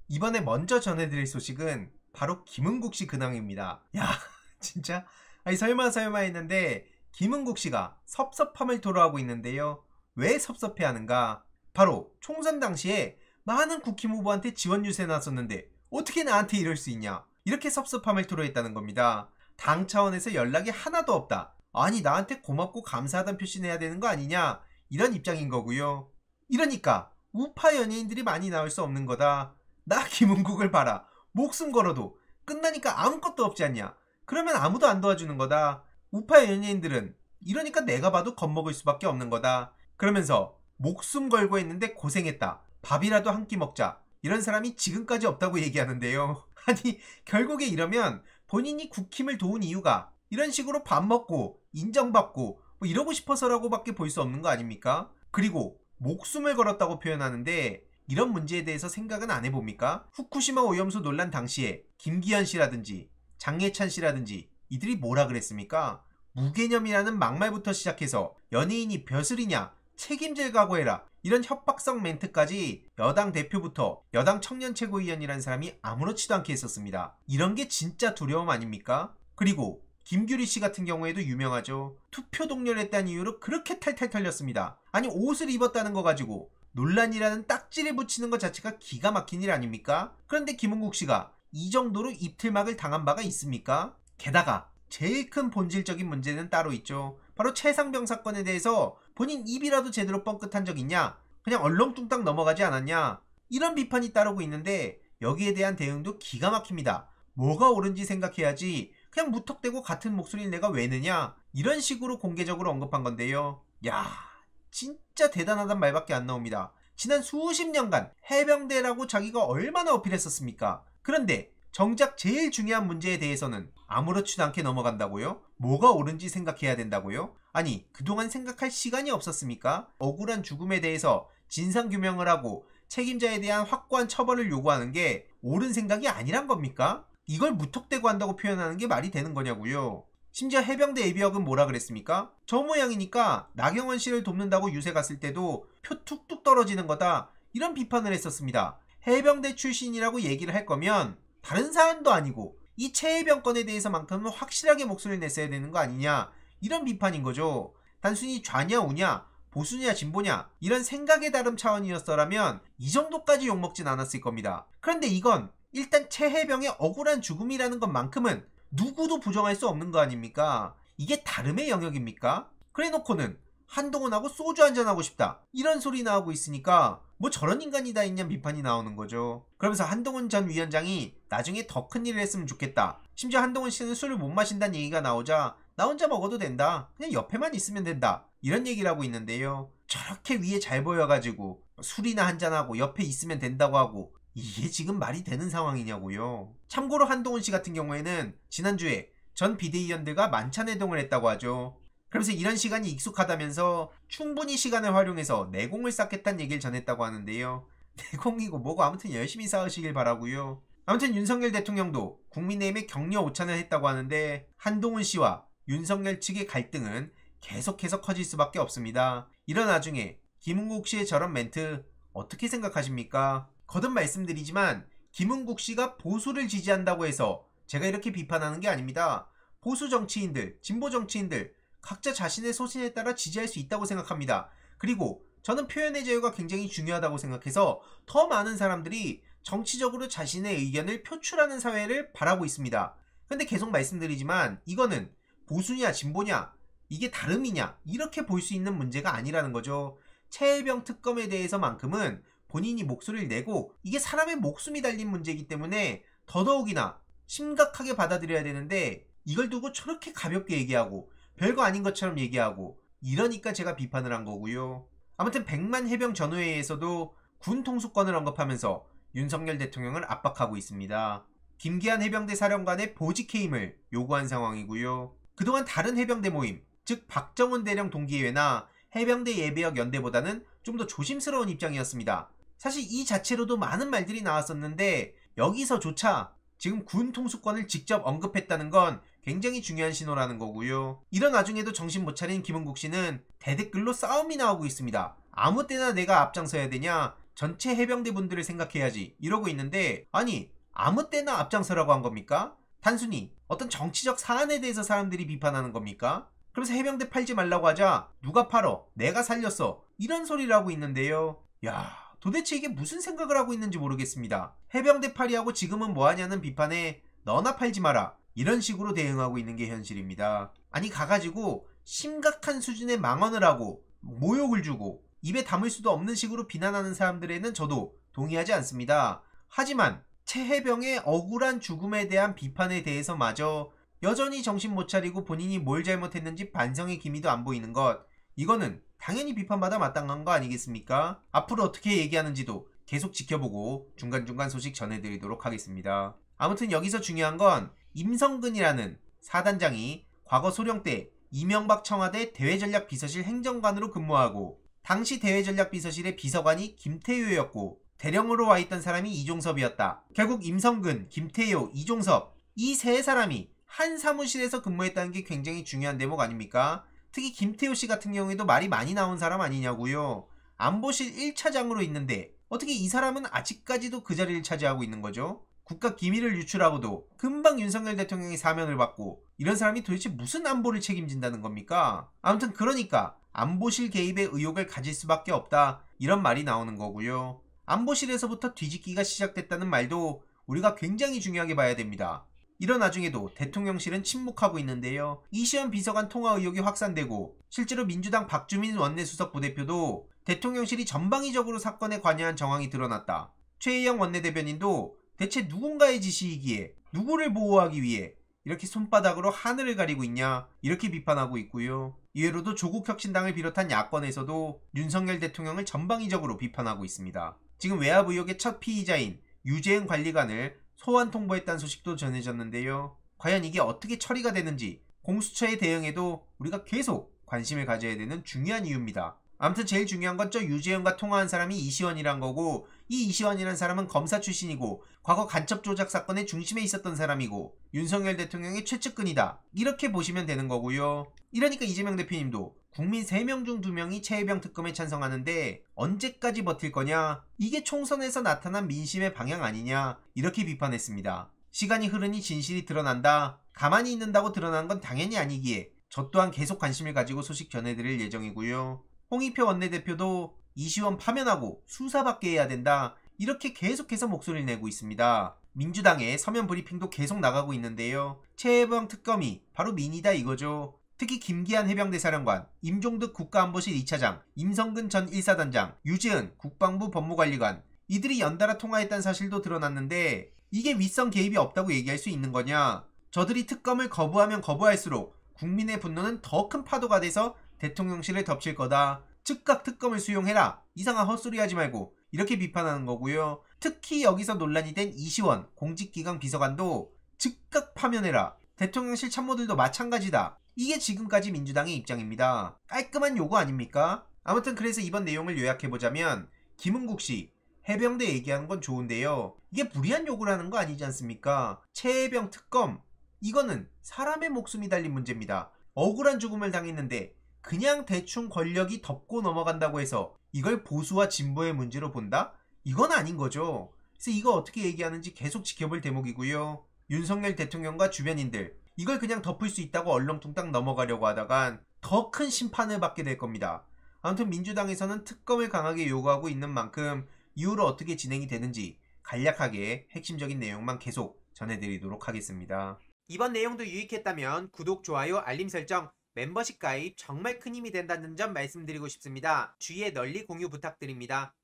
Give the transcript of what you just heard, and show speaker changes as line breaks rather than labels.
이번에 먼저 전해드릴 소식은 바로 김은국 씨 근황입니다. 야, 진짜? 아니, 설마 했는데, 김은국 씨가 섭섭함을 토로하고 있는데요. 왜 섭섭해 하는가? 바로 총선 당시에 많은 국힘 후보한테 지원 유세 나섰는데, 어떻게 나한테 이럴 수 있냐? 이렇게 섭섭함을 토로했다는 겁니다. 당 차원에서 연락이 하나도 없다. 아니, 나한테 고맙고 감사하다는 표시내야 되는 거 아니냐? 이런 입장인 거고요. 이러니까 우파 연예인들이 많이 나올 수 없는 거다. 나 김은국을 봐라. 목숨 걸어도 끝나니까 아무것도 없지 않냐. 그러면 아무도 안 도와주는 거다. 우파 연예인들은 이러니까 내가 봐도 겁먹을 수밖에 없는 거다. 그러면서 목숨 걸고 했는데 고생했다. 밥이라도 한 끼 먹자. 이런 사람이 지금까지 없다고 얘기하는데요. 아니, 결국에 이러면 본인이 국힘을 도운 이유가 이런 식으로 밥 먹고 인정받고 뭐 이러고 싶어서라고 밖에 볼 수 없는 거 아닙니까? 그리고 목숨을 걸었다고 표현하는데 이런 문제에 대해서 생각은 안 해봅니까? 후쿠시마 오염수 논란 당시에 김기현 씨라든지 장예찬 씨라든지 이들이 뭐라 그랬습니까? 무개념이라는 막말부터 시작해서 연예인이 벼슬이냐 책임질 각오해라 이런 협박성 멘트까지 여당 대표부터 여당 청년 최고위원이라는 사람이 아무렇지도 않게 했었습니다. 이런 게 진짜 두려움 아닙니까? 그리고 김규리 씨 같은 경우에도 유명하죠. 투표 동료를 했다는 이유로 그렇게 탈탈 털렸습니다. 아니, 옷을 입었다는 거 가지고 논란이라는 딱지를 붙이는 것 자체가 기가 막힌 일 아닙니까? 그런데 김은국 씨가 이 정도로 입틀막을 당한 바가 있습니까? 게다가 제일 큰 본질적인 문제는 따로 있죠. 바로 최상병 사건에 대해서 본인 입이라도 제대로 뻥끗한 적 있냐? 그냥 얼렁뚱땅 넘어가지 않았냐? 이런 비판이 따르고 있는데 여기에 대한 대응도 기가 막힙니다. 뭐가 옳은지 생각해야지 그냥 무턱대고 같은 목소리를 내가 왜 내냐? 이런 식으로 공개적으로 언급한 건데요. 야, 진짜 대단하단 말밖에 안 나옵니다. 지난 수십 년간 해병대라고 자기가 얼마나 어필했었습니까? 그런데 정작 제일 중요한 문제에 대해서는 아무렇지도 않게 넘어간다고요? 뭐가 옳은지 생각해야 된다고요? 아니, 그동안 생각할 시간이 없었습니까? 억울한 죽음에 대해서 진상규명을 하고 책임자에 대한 확고한 처벌을 요구하는 게 옳은 생각이 아니란 겁니까? 이걸 무턱대고 한다고 표현하는 게 말이 되는 거냐고요? 심지어 해병대 예비역은 뭐라 그랬습니까? 저 모양이니까 나경원 씨를 돕는다고 유세 갔을 때도 표 툭툭 떨어지는 거다 이런 비판을 했었습니다. 해병대 출신이라고 얘기를 할 거면 다른 사안도 아니고 이 최해병 건에 대해서만큼은 확실하게 목소리를 냈어야 되는 거 아니냐 이런 비판인 거죠. 단순히 좌냐 우냐 보수냐 진보냐 이런 생각의 다름 차원이었더라면 이 정도까지 욕먹진 않았을 겁니다. 그런데 이건 일단 최해병의 억울한 죽음이라는 것만큼은 누구도 부정할 수 없는 거 아닙니까? 이게 다름의 영역입니까? 그래 놓고는 한동훈하고 소주 한잔하고 싶다 이런 소리 나오고 있으니까 뭐 저런 인간이 다 있냐 비판이 나오는 거죠. 그러면서 한동훈 전 위원장이 나중에 더 큰 일을 했으면 좋겠다. 심지어 한동훈 씨는 술을 못 마신다는 얘기가 나오자 나 혼자 먹어도 된다. 그냥 옆에만 있으면 된다. 이런 얘기를 하고 있는데요. 저렇게 위에 잘 보여가지고 술이나 한잔하고 옆에 있으면 된다고 하고 이게 지금 말이 되는 상황이냐고요. 참고로 한동훈 씨 같은 경우에는 지난주에 전 비대위원들과 만찬회동을 했다고 하죠. 그러면서 이런 시간이 익숙하다면서 충분히 시간을 활용해서 내공을 쌓겠다는 얘기를 전했다고 하는데요. 내공이고 뭐고 아무튼 열심히 쌓으시길 바라고요. 아무튼 윤석열 대통령도 국민의힘에 격려 오찬을 했다고 하는데 한동훈 씨와 윤석열 측의 갈등은 계속해서 커질 수밖에 없습니다. 이런 와중에 김은국 씨의 저런 멘트 어떻게 생각하십니까? 거듭 말씀드리지만 김은국 씨가 보수를 지지한다고 해서 제가 이렇게 비판하는 게 아닙니다. 보수 정치인들, 진보 정치인들 각자 자신의 소신에 따라 지지할 수 있다고 생각합니다. 그리고 저는 표현의 자유가 굉장히 중요하다고 생각해서 더 많은 사람들이 정치적으로 자신의 의견을 표출하는 사회를 바라고 있습니다. 근데 계속 말씀드리지만 이거는 보수냐 진보냐 이게 다름이냐 이렇게 볼 수 있는 문제가 아니라는 거죠. 최혜병 특검에 대해서만큼은 본인이 목소리를 내고 이게 사람의 목숨이 달린 문제이기 때문에 더더욱이나 심각하게 받아들여야 되는데 이걸 두고 저렇게 가볍게 얘기하고 별거 아닌 것처럼 얘기하고 이러니까 제가 비판을 한 거고요. 아무튼 백만 해병 전후회에서도 군 통수권을 언급하면서 윤석열 대통령을 압박하고 있습니다. 김기한 해병대 사령관의 보직 해임을 요구한 상황이고요. 그동안 다른 해병대 모임, 즉 박정훈 대령 동기회나 해병대 예비역 연대보다는 좀 더 조심스러운 입장이었습니다. 사실 이 자체로도 많은 말들이 나왔었는데 여기서조차 지금 군 통수권을 직접 언급했다는 건 굉장히 중요한 신호라는 거고요. 이런 와중에도 정신 못 차린 김은국 씨는 대댓글로 싸움이 나오고 있습니다. 아무 때나 내가 앞장서야 되냐? 전체 해병대 분들을 생각해야지 이러고 있는데, 아니 아무 때나 앞장서라고 한 겁니까? 단순히 어떤 정치적 사안에 대해서 사람들이 비판하는 겁니까? 그러면서 해병대 팔지 말라고 하자 누가 팔어? 내가 살렸어. 이런 소리를 하고 있는데요. 야, 도대체 이게 무슨 생각을 하고 있는지 모르겠습니다. 해병대 팔이하고 지금은 뭐하냐는 비판에 너나 팔지 마라, 이런 식으로 대응하고 있는 게 현실입니다. 아니 가가지고 심각한 수준의 망언을 하고 모욕을 주고 입에 담을 수도 없는 식으로 비난하는 사람들에는 저도 동의하지 않습니다. 하지만 최해병의 억울한 죽음에 대한 비판에 대해서마저 여전히 정신 못 차리고 본인이 뭘 잘못했는지 반성의 기미도 안 보이는 것, 이거는 당연히 비판받아 마땅한 거 아니겠습니까? 앞으로 어떻게 얘기하는지도 계속 지켜보고 중간중간 소식 전해드리도록 하겠습니다. 아무튼 여기서 중요한 건 임성근이라는 사단장이 과거 소령 때 이명박 청와대 대외전략비서실 행정관으로 근무하고 당시 대외전략비서실의 비서관이 김태효였고 대령으로 와있던 사람이 이종섭이었다. 결국 임성근, 김태효, 이종섭 이 세 사람이 한 사무실에서 근무했다는 게 굉장히 중요한 대목 아닙니까? 특히 김태효씨 같은 경우에도 말이 많이 나온 사람 아니냐고요. 안보실 1차장으로 있는데 어떻게 이 사람은 아직까지도 그 자리를 차지하고 있는 거죠? 국가 기밀을 유출하고도 금방 윤석열 대통령이 사면을 받고, 이런 사람이 도대체 무슨 안보를 책임진다는 겁니까? 아무튼 그러니까 안보실 개입의 의혹을 가질 수밖에 없다, 이런 말이 나오는 거고요. 안보실에서부터 뒤집기가 시작됐다는 말도 우리가 굉장히 중요하게 봐야 됩니다. 이런 와중에도 대통령실은 침묵하고 있는데요. 이시연 비서관 통화 의혹이 확산되고 실제로 민주당 박주민 원내수석 부대표도 대통령실이 전방위적으로 사건에 관여한 정황이 드러났다. 최혜영 원내대변인도 대체 누군가의 지시이기에 누구를 보호하기 위해 이렇게 손바닥으로 하늘을 가리고 있냐, 이렇게 비판하고 있고요. 이외로도 조국혁신당을 비롯한 야권에서도 윤석열 대통령을 전방위적으로 비판하고 있습니다. 지금 외압 의혹의 첫 피의자인 유재은 관리관을 소환 통보했다는 소식도 전해졌는데요. 과연 이게 어떻게 처리가 되는지 공수처의 대응에도 우리가 계속 관심을 가져야 되는 중요한 이유입니다. 아무튼 제일 중요한 건 저 유재은과 통화한 사람이 이시원이란 거고, 이 이시원이란 사람은 검사 출신이고 과거 간첩 조작 사건의 중심에 있었던 사람이고 윤석열 대통령의 최측근이다, 이렇게 보시면 되는 거고요. 이러니까 이재명 대표님도 국민 3명 중 2명이 최혜병 특검에 찬성하는데 언제까지 버틸 거냐, 이게 총선에서 나타난 민심의 방향 아니냐, 이렇게 비판했습니다. 시간이 흐르니 진실이 드러난다. 가만히 있는다고 드러난 건 당연히 아니기에 저 또한 계속 관심을 가지고 소식 전해드릴 예정이고요. 홍익표 원내대표도 이시원 파면하고 수사받게 해야 된다, 이렇게 계속해서 목소리를 내고 있습니다. 민주당의 서면 브리핑도 계속 나가고 있는데요. 최혜병 특검이 바로 민이다 이거죠. 특히 김기한 해병대 사령관, 임종득 국가안보실 2차장, 임성근 전 1사단장, 유재은 국방부 법무관리관, 이들이 연달아 통화했다는 사실도 드러났는데 이게 윗선 개입이 없다고 얘기할 수 있는 거냐? 저들이 특검을 거부하면 거부할수록 국민의 분노는 더 큰 파도가 돼서 대통령실을 덮칠 거다. 즉각 특검을 수용해라, 이상한 헛소리 하지 말고, 이렇게 비판하는 거고요. 특히 여기서 논란이 된 이시원 공직기강 비서관도 즉각 파면해라, 대통령실 참모들도 마찬가지다, 이게 지금까지 민주당의 입장입니다. 깔끔한 요구 아닙니까? 아무튼 그래서 이번 내용을 요약해보자면 김은국씨 해병대 얘기하는 건 좋은데요, 이게 무리한 요구를 하는 거 아니지 않습니까? 최혜병 특검, 이거는 사람의 목숨이 달린 문제입니다. 억울한 죽음을 당했는데 그냥 대충 권력이 덮고 넘어간다고 해서 이걸 보수와 진보의 문제로 본다? 이건 아닌 거죠. 그래서 이거 어떻게 얘기하는지 계속 지켜볼 대목이고요. 윤석열 대통령과 주변인들 이걸 그냥 덮을 수 있다고 얼렁뚱땅 넘어가려고 하다간 더 큰 심판을 받게 될 겁니다. 아무튼 민주당에서는 특검을 강하게 요구하고 있는 만큼 이후로 어떻게 진행이 되는지 간략하게 핵심적인 내용만 계속 전해드리도록 하겠습니다. 이번 내용도 유익했다면 구독, 좋아요, 알림 설정, 멤버십 가입 정말 큰 힘이 된다는 점 말씀드리고 싶습니다. 주위에 널리 공유 부탁드립니다.